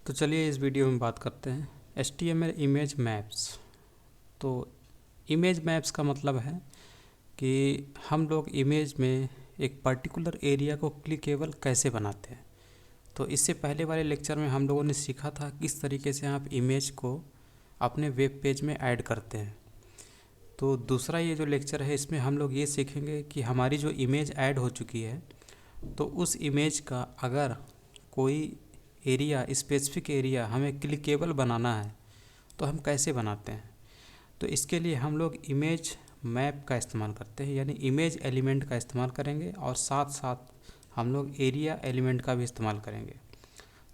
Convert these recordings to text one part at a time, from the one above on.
तो चलिए इस वीडियो में बात करते हैं HTML इमेज मैप्स। तो इमेज मैप्स का मतलब है कि हम लोग इमेज में एक पर्टिकुलर एरिया को क्लिकेबल कैसे बनाते हैं। तो इससे पहले वाले लेक्चर में हम लोगों ने सीखा था किस तरीके से आप इमेज को अपने वेब पेज में ऐड करते हैं। तो दूसरा ये जो लेक्चर है इसमें हम लोग ये सीखेंगे कि हमारी जो इमेज ऐड हो चुकी है तो उस इमेज का अगर कोई एरिया स्पेसिफिक एरिया हमें क्लिकेबल बनाना है तो हम कैसे बनाते हैं। तो इसके लिए हम लोग इमेज मैप का इस्तेमाल करते हैं, यानी इमेज एलिमेंट का इस्तेमाल करेंगे और साथ साथ हम लोग एरिया एलिमेंट का भी इस्तेमाल करेंगे।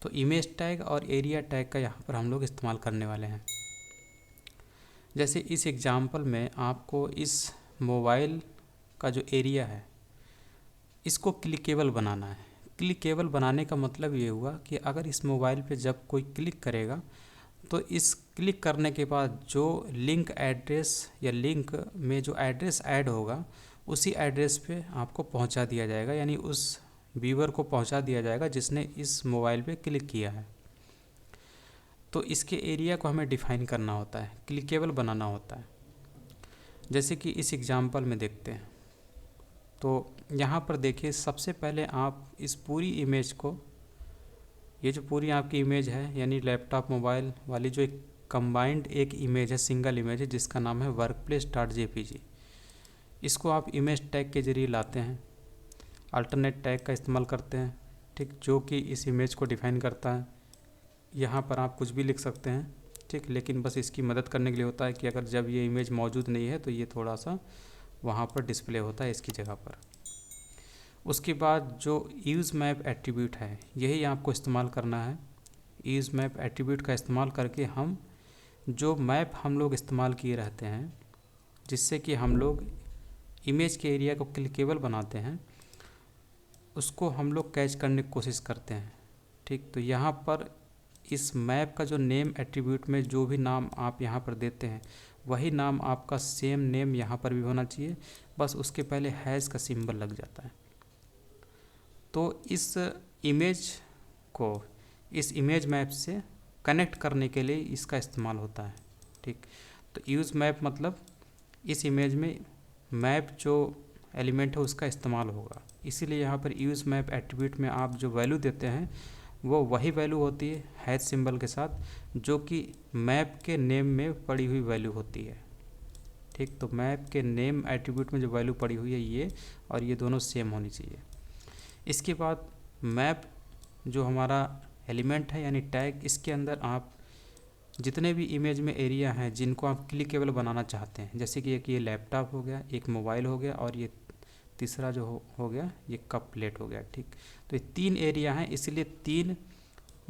तो इमेज टैग और एरिया टैग का यहाँ पर हम लोग इस्तेमाल करने वाले हैं। जैसे इस एग्जाम्पल में आपको इस मोबाइल का जो एरिया है इसको क्लिकेबल बनाना है। क्लिकेबल बनाने का मतलब ये हुआ कि अगर इस मोबाइल पे जब कोई क्लिक करेगा तो इस क्लिक करने के बाद जो लिंक एड्रेस या लिंक में जो एड्रेस ऐड होगा उसी एड्रेस पे आपको पहुंचा दिया जाएगा, यानी उस व्यूअर को पहुंचा दिया जाएगा जिसने इस मोबाइल पे क्लिक किया है। तो इसके एरिया को हमें डिफाइन करना होता है, क्लिकेबल बनाना होता है। जैसे कि इस एग्जांपल में देखते हैं। तो यहाँ पर देखिए, सबसे पहले आप इस पूरी इमेज को, ये जो पूरी आपकी इमेज है यानी लैपटॉप मोबाइल वाली जो एक कंबाइंड एक इमेज है, सिंगल इमेज है जिसका नाम है workplace.jpg, इसको आप इमेज टैग के जरिए लाते हैं, अल्टरनेट टैग का इस्तेमाल करते हैं, ठीक, जो कि इस इमेज को डिफाइन करता है। यहाँ पर आप कुछ भी लिख सकते हैं, ठीक, लेकिन बस इसकी मदद करने के लिए होता है कि अगर जब ये इमेज मौजूद नहीं है तो ये थोड़ा सा वहाँ पर डिस्प्ले होता है इसकी जगह पर। उसके बाद जो यूज़ मैप एट्रीब्यूट है यही आपको इस्तेमाल करना है। यूज़ मैप एट्रीब्यूट का इस्तेमाल करके हम जो मैप हम लोग इस्तेमाल किए रहते हैं जिससे कि हम लोग इमेज के एरिया को क्लिकेबल बनाते हैं उसको हम लोग कैच करने की कोशिश करते हैं, ठीक। तो यहाँ पर इस मैप का जो नेम एट्रीब्यूट में जो भी नाम आप यहाँ पर देते हैं वही नाम आपका सेम नेम यहाँ पर भी होना चाहिए, बस उसके पहले हैश का सिंबल लग जाता है। तो इस इमेज को इस इमेज मैप से कनेक्ट करने के लिए इसका इस्तेमाल होता है, ठीक। तो यूज़ मैप मतलब इस इमेज में मैप जो एलिमेंट है उसका इस्तेमाल होगा, इसीलिए यहाँ पर यूज़ मैप एट्रीब्यूट में आप जो वैल्यू देते हैं वो वही वैल्यू होती है हैश सिंबल के साथ जो कि मैप के नेम में पड़ी हुई वैल्यू होती है, ठीक। तो मैप के नेम एट्रीब्यूट में जो वैल्यू पड़ी हुई है ये और ये दोनों सेम होनी चाहिए। इसके बाद मैप जो हमारा एलिमेंट है यानी टैग, इसके अंदर आप जितने भी इमेज में एरिया हैं जिनको आप क्लिकेबल बनाना चाहते हैं, जैसे कि एक ये लैपटॉप हो गया, एक मोबाइल हो गया और ये तीसरा जो हो गया ये कप प्लेट हो गया, ठीक। तो ये तीन एरिया हैं, इसलिए तीन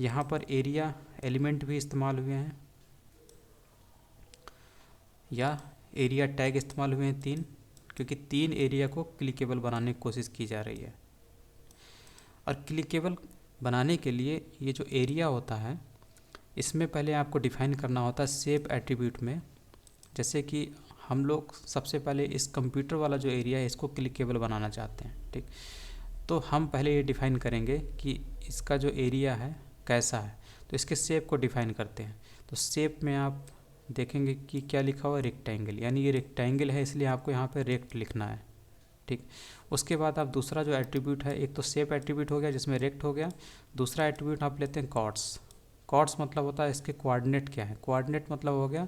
यहाँ पर एरिया एलिमेंट भी इस्तेमाल हुए हैं या एरिया टैग इस्तेमाल हुए हैं तीन, क्योंकि तीन एरिया को क्लिकेबल बनाने की कोशिश की जा रही है। और क्लिकेबल बनाने के लिए ये जो एरिया होता है इसमें पहले आपको डिफाइन करना होता है शेप एट्रीब्यूट में। जैसे कि हम लोग सबसे पहले इस कंप्यूटर वाला जो एरिया है इसको क्लिकेबल बनाना चाहते हैं, ठीक। तो हम पहले ये डिफ़ाइन करेंगे कि इसका जो एरिया है कैसा है, तो इसके शेप को डिफ़ाइन करते हैं। तो शेप में आप देखेंगे कि क्या लिखा हुआ है, रेक्टेंगल, यानी ये रेक्टेंगल है इसलिए आपको यहाँ पे रेक्ट लिखना है, ठीक। उसके बाद आप दूसरा जो एट्रीब्यूट है, एक तो शेप एट्रीब्यूट हो गया जिसमें रेक्ट हो गया, दूसरा एट्रीब्यूट आप लेते हैं कॉर्ड्स। कॉर्ड्स मतलब होता है इसके कोऑर्डिनेट क्या है। कोऑर्डिनेट मतलब हो गया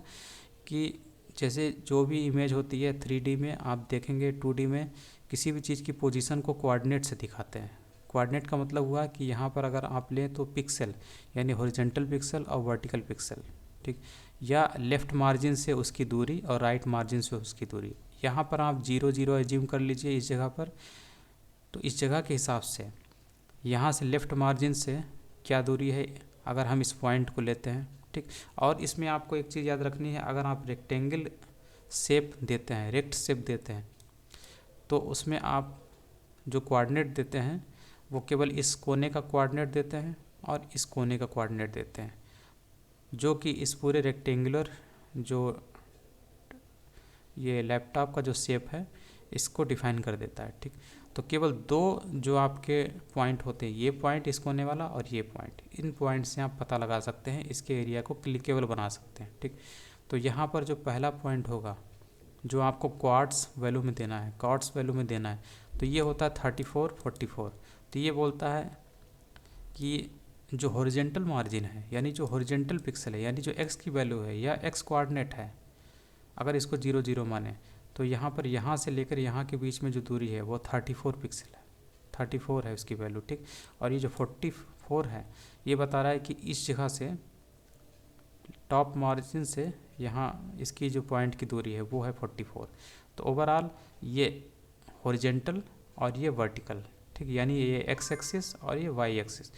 कि जैसे जो भी इमेज होती है 3D में आप देखेंगे 2D में किसी भी चीज़ की पोजीशन को कोऑर्डिनेट से दिखाते हैं। कोऑर्डिनेट का मतलब हुआ कि यहाँ पर अगर आप लें तो पिक्सल यानी हॉरिजॉन्टल पिक्सल और वर्टिकल पिक्सल, ठीक, या लेफ़्ट मार्जिन से उसकी दूरी और राइट मार्जिन से उसकी दूरी। यहाँ पर आप 0 0 एज्यूम कर लीजिए इस जगह पर, तो इस जगह के हिसाब से यहाँ से लेफ़्ट मार्जिन से क्या दूरी है अगर हम इस पॉइंट को लेते हैं, ठीक। और इसमें आपको एक चीज़ याद रखनी है, अगर आप रेक्टेंगल शेप देते हैं, रेक्ट शेप देते हैं, तो उसमें आप जो कोऑर्डिनेट देते हैं वो केवल इस कोने का कोऑर्डिनेट देते हैं और इस कोने का कोऑर्डिनेट देते हैं, जो कि इस पूरे रेक्टेंगुलर जो ये लैपटॉप का जो शेप है इसको डिफ़ाइन कर देता है, ठीक। तो केवल दो जो आपके पॉइंट होते हैं, ये पॉइंट, इस कोने वाला और ये पॉइंट, इन पॉइंट से आप पता लगा सकते हैं, इसके एरिया को क्लिकेबल बना सकते हैं। ठीक, तो यहाँ पर जो पहला पॉइंट होगा जो आपको क्वार्ट्स वैल्यू में देना है, क्वार्ट्स वैल्यू में देना है, तो ये होता है 34 44। तो ये बोलता है कि जो हॉरिजेंटल मार्जिन है, यानी जो हॉरिजेंटल पिक्सल है, यानी जो एक्स की वैल्यू है या एक्स कोऑर्डिनेट है, अगर इसको 0 0 माने, तो यहाँ पर यहाँ से लेकर यहाँ के बीच में जो दूरी है वो 34 पिक्सल है, 34 है उसकी वैल्यू। ठीक, और ये जो 44 है ये बता रहा है कि इस जगह से टॉप मार्जिन से यहाँ इसकी जो पॉइंट की दूरी है वो है 44। तो ओवरऑल ये हॉरिजेंटल और ये वर्टिकल, ठीक, यानी ये एक्स एक्सिस और ये वाई एक्सिस,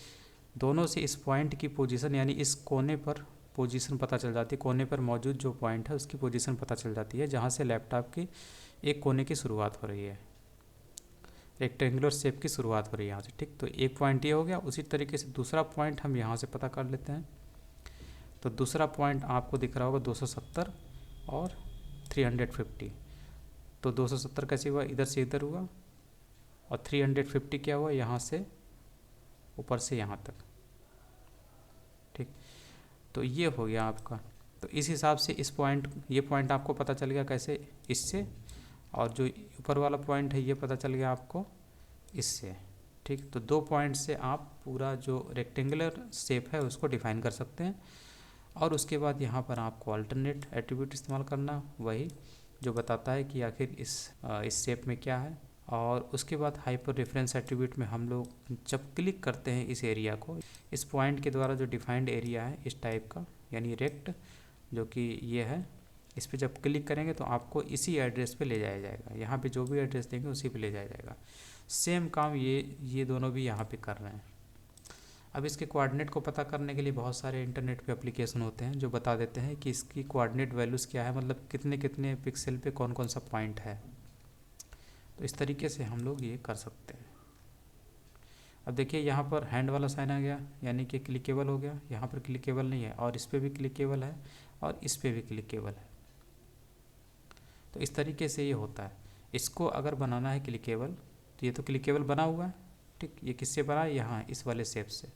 दोनों से इस पॉइंट की पोजीशन, यानी इस कोने पर पोजीशन पता चल जाती है, कोने पर मौजूद जो पॉइंट है उसकी पोजीशन पता चल जाती है, जहाँ से लैपटॉप की एक कोने की शुरुआत हो रही है, रेक्टेंगुलर शेप की शुरुआत हो रही है यहाँ से। ठीक, तो एक पॉइंट ये हो गया। उसी तरीके से दूसरा पॉइंट हम यहाँ से पता कर लेते हैं। तो दूसरा पॉइंट आपको दिख रहा होगा 270 और 350। तो 270 कैसे हुआ, इधर से इधर हुआ, और 350 क्या हुआ, यहाँ से ऊपर से यहाँ तक। ठीक, तो ये हो गया आपका। तो इस हिसाब से इस पॉइंट, ये पॉइंट आपको पता चल गया कैसे, इससे, और जो ऊपर वाला पॉइंट है ये पता चल गया आपको इससे। ठीक, तो दो पॉइंट से आप पूरा जो रेक्टेंगुलर शेप है उसको डिफाइन कर सकते हैं। और उसके बाद यहाँ पर आपको अल्टरनेट एट्रीब्यूट इस्तेमाल करना, वही जो बताता है कि आखिर इस शेप में क्या है। और उसके बाद हाइपर रेफरेंस एट्रीब्यूट में हम लोग जब क्लिक करते हैं इस एरिया को, इस पॉइंट के द्वारा जो डिफाइंड एरिया है इस टाइप का, यानी रेक्ट जो कि ये है, इस पर जब क्लिक करेंगे तो आपको इसी एड्रेस पे ले जाया जाएगा। यहाँ पे जो भी एड्रेस देंगे उसी पे ले जाया जाएगा। सेम काम ये दोनों भी यहाँ पे कर रहे हैं। अब इसके कोऑर्डिनेट को पता करने के लिए बहुत सारे इंटरनेट पे एप्लीकेशन होते हैं जो बता देते हैं कि इसकी कोऑर्डिनेट वैल्यूज़ क्या है, मतलब कितने कितने पिक्सल पे कौन कौन सा पॉइंट है। तो इस तरीके से हम लोग ये कर सकते हैं। अब देखिए यहाँ पर हैंड वाला साइन आ गया, यानी कि क्लिकेबल हो गया। यहाँ पर क्लिकेबल नहीं है, और इस पर भी क्लिकेबल है और इस पर भी क्लिकेबल है। तो इस तरीके से ये होता है। इसको अगर बनाना है क्लिकेबल, तो ये तो क्लिकेबल बना हुआ है। ठीक, ये किससे बना है, यहाँ इस वाले शेप से,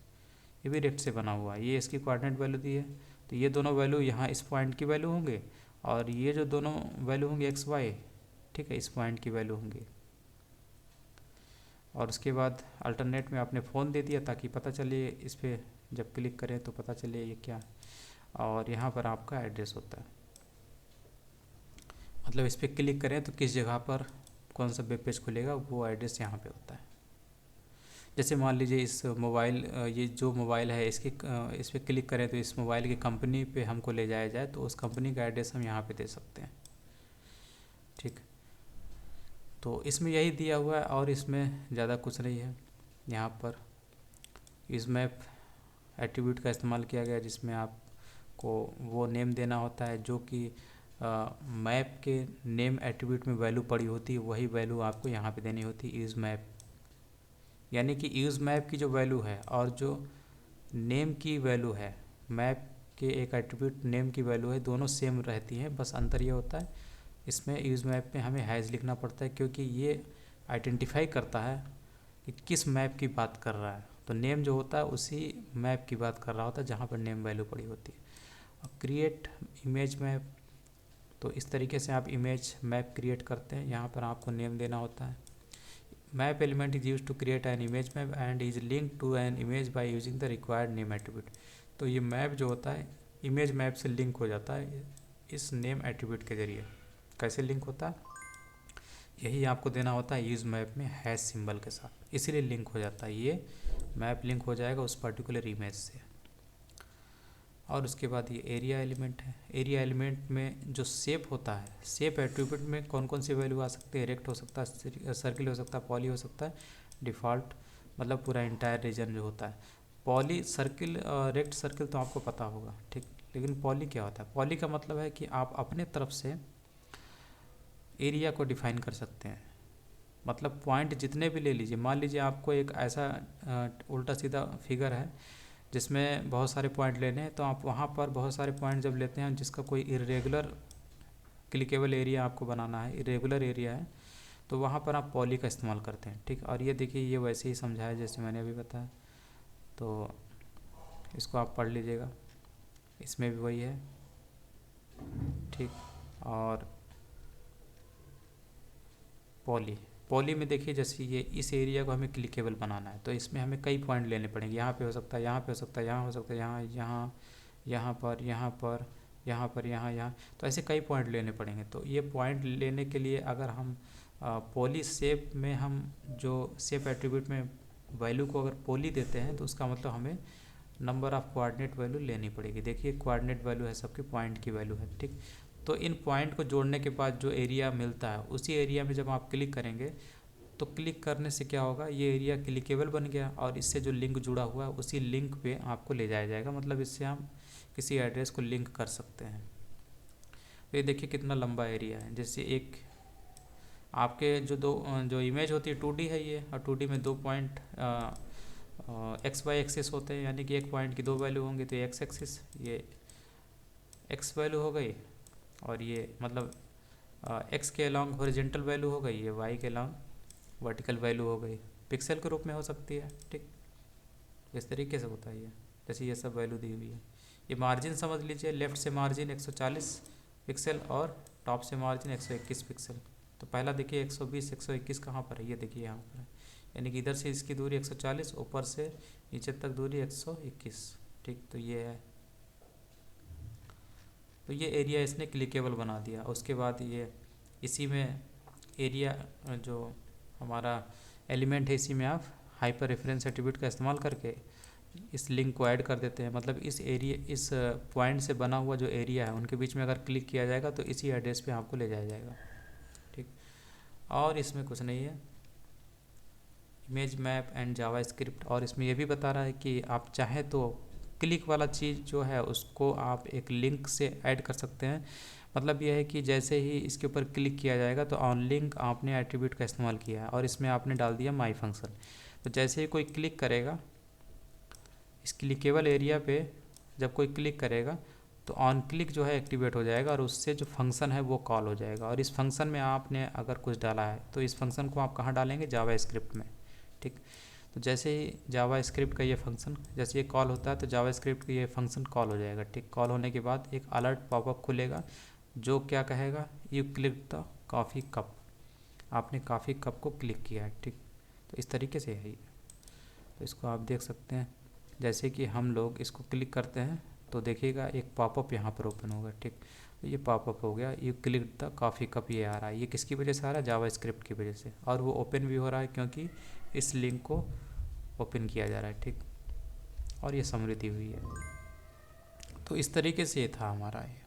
ये भी रेक्ट से बना हुआ है। ये इसकी कोऑर्डिनेट वैल्यू दी है, तो ये दोनों वैल्यू यहाँ इस पॉइंट की वैल्यू होंगे, और ये जो दोनों वैल्यू होंगे एक्स वाई, ठीक है, इस पॉइंट की वैल्यू होंगी। और उसके बाद अल्टरनेट में आपने फ़ोन दे दिया ताकि पता चले, इस पर जब क्लिक करें तो पता चले ये क्या है। और यहाँ पर आपका एड्रेस होता है, मतलब इस पर क्लिक करें तो किस जगह पर कौन सा वेब पेज खुलेगा वो एड्रेस यहाँ पे होता है। जैसे मान लीजिए इस मोबाइल, ये जो मोबाइल है इसकी, इस पर क्लिक करें तो इस मोबाइल की कंपनी पे हमको ले जाया जाए, तो उस कंपनी का एड्रेस हम यहाँ पे दे सकते हैं। ठीक, तो इसमें यही दिया हुआ है और इसमें ज़्यादा कुछ नहीं है। यहाँ पर यूज़ मैप एट्रीब्यूट का इस्तेमाल किया गया, जिसमें आपको वो नेम देना होता है जो कि मैप के नेम एट्रीब्यूट में वैल्यू पड़ी होती है, वही वैल्यू आपको यहाँ पे देनी होती है। यूज़ मैप, यानी कि यूज़ मैप की जो वैल्यू है और जो नेम की वैल्यू है, मैप के एक एट्रीब्यूट नेम की वैल्यू है, दोनों सेम रहती हैं। बस अंतर ये होता है, इसमें यूज़ मैप में हमें हैज़ लिखना पड़ता है, क्योंकि ये आइडेंटिफाई करता है कि किस मैप की बात कर रहा है। तो नेम जो होता है उसी मैप की बात कर रहा होता है जहाँ पर नेम वैल्यू पड़ी होती है। और क्रिएट इमेज मैप, तो इस तरीके से आप इमेज मैप क्रिएट करते हैं। यहाँ पर आपको नेम देना होता है। Map element is use to create an image map and is link to an image by using the required name attribute. तो ये मैप जो होता है इमेज मैप से लिंक हो जाता है इस नेम एट्रीब्यूट के जरिए। कैसे लिंक होता है, यही आपको देना होता है यूज़ मैप में हैश सिंबल के साथ, इसीलिए लिंक हो जाता है। ये मैप लिंक हो जाएगा उस पर्टिकुलर इमेज से। और उसके बाद ये एरिया एलिमेंट है। एरिया एलिमेंट में जो शेप होता है, शेप एट्रीब्यूट में कौन कौन सी वैल्यू आ सकती है, रेक्ट हो सकता है, सर्किल हो सकता है, पॉली हो सकता है, डिफ़ॉल्ट, मतलब पूरा इंटायर रीजन जो होता है। पॉली सर्किल, रेक्ट सर्किल तो आपको पता होगा, ठीक, लेकिन पॉली क्या होता है। पॉली का मतलब है कि आप अपने तरफ से एरिया को डिफाइन कर सकते हैं। मतलब पॉइंट जितने भी ले लीजिए, मान लीजिए आपको एक ऐसा उल्टा सीधा फिगर है जिसमें बहुत सारे पॉइंट लेने हैं, तो आप वहाँ पर बहुत सारे पॉइंट जब लेते हैं जिसका कोई इरेगुलर क्लिकेबल एरिया आपको बनाना है, इरेगुलर एरिया है, तो वहाँ पर आप पॉली का इस्तेमाल करते हैं। ठीक, और ये देखिए ये वैसे ही समझाया जैसे मैंने अभी बताया, तो इसको आप पढ़ लीजिएगा, इसमें भी वही है। ठीक, और पॉली पॉली में देखिए जैसे ये इस एरिया को हमें क्लिकेबल बनाना है, तो इसमें हमें कई पॉइंट लेने पड़ेंगे। यहाँ पे हो सकता है, यहाँ पे हो सकता है, यहाँ हो सकता है, यहाँ यहाँ यहाँ पर, यहाँ पर, यहाँ पर, यहाँ यहाँ, तो ऐसे कई पॉइंट लेने पड़ेंगे। तो ये पॉइंट लेने के लिए अगर हम पॉली शेप में हम जो शेप एट्रीब्यूट में वैल्यू को अगर पॉली देते हैं, तो उसका मतलब हमें नंबर ऑफ़ कोऑर्डिनेट वैल्यू लेनी पड़ेगी। देखिए कोऑर्डिनेट वैल्यू है सबकी, पॉइंट की वैल्यू है। ठीक, तो इन पॉइंट को जोड़ने के बाद जो एरिया मिलता है, उसी एरिया में जब आप क्लिक करेंगे, तो क्लिक करने से क्या होगा, ये एरिया क्लिकेबल बन गया और इससे जो लिंक जुड़ा हुआ है उसी लिंक पे आपको ले जाया जाएगा। मतलब इससे हम किसी एड्रेस को लिंक कर सकते हैं। तो ये देखिए कितना लंबा एरिया है। जैसे एक आपके जो इमेज होती है 2D है ये, और 2D में 2 पॉइंट एक्स वाई एक्सिस होते हैं, यानी कि एक पॉइंट की 2 वैल्यू होंगी। तो एक्स एक्सिस ये एक्स वैल्यू हो गई, और ये मतलब एक्स के अलॉन्ग हॉरिजेंटल वैल्यू हो गई, ये वाई के अलॉन्ग वर्टिकल वैल्यू हो गई। पिक्सल के रूप में हो सकती है। ठीक, इस तरीके से होता है ये, जैसे ये सब वैल्यू दी हुई है। ये मार्जिन समझ लीजिए, लेफ़्ट से मार्जिन 140 पिक्सल और टॉप से मार्जिन 121 पिक्सल। तो पहला देखिए 120 121 कहाँ पर है, ये देखिए यहाँ पर है, यानी कि इधर से इसकी दूरी 140, ऊपर से नीचे तक दूरी 121। ठीक, तो ये है, तो ये एरिया इसने क्लिकेबल बना दिया। उसके बाद ये इसी में एरिया जो हमारा एलिमेंट है, इसी में आप हाइपर रेफरेंस एट्रीब्यूट का इस्तेमाल करके इस लिंक को ऐड कर देते हैं। मतलब इस एरिया, इस पॉइंट से बना हुआ जो एरिया है उनके बीच में अगर क्लिक किया जाएगा तो इसी एड्रेस पे आपको ले जाया जाएगा। ठीक, और इसमें कुछ नहीं है, image map and Java script. और इसमें ये भी बता रहा है कि आप चाहें तो क्लिक वाला चीज़ जो है उसको आप एक लिंक से ऐड कर सकते हैं। मतलब यह है कि जैसे ही इसके ऊपर क्लिक किया जाएगा तो ऑन लिंक आपने एट्रीब्यूट का इस्तेमाल किया है और इसमें आपने डाल दिया माई फंक्शन। तो जैसे ही कोई क्लिक करेगा इस क्लिकेबल एरिया पे, जब कोई क्लिक करेगा तो ऑन क्लिक जो है एक्टिवेट हो जाएगा और उससे जो फंक्शन है वो कॉल हो जाएगा। और इस फंक्शन में आपने अगर कुछ डाला है तो इस फंक्शन को आप कहाँ डालेंगे, जावा स्क्रिप्ट में। ठीक, तो जैसे ही जावा स्क्रिप्ट का ये फंक्शन जैसे ये कॉल होता है तो जावा स्क्रिप्ट का ये फंक्शन कॉल हो जाएगा। ठीक, कॉल होने के बाद एक अलर्ट पॉपअप खुलेगा जो क्या कहेगा, you click the coffee cup, आपने कॉफ़ी कप को क्लिक किया है। ठीक, तो इस तरीके से है ये। तो इसको आप देख सकते हैं, जैसे कि हम लोग इसको क्लिक करते हैं तो देखिएगा एक पॉपअप यहाँ पर ओपन होगा। ठीक, तो ये पॉपअप हो गया, you click the coffee cup, ये आ रहा है। ये किसकी वजह से आ रहा है, जावा स्क्रिप्ट की वजह से। और वो ओपन भी हो रहा है क्योंकि इस लिंक को ओपन किया जा रहा है। ठीक, और ये समृद्धि हुई है। तो इस तरीके से ये था हमारा ये।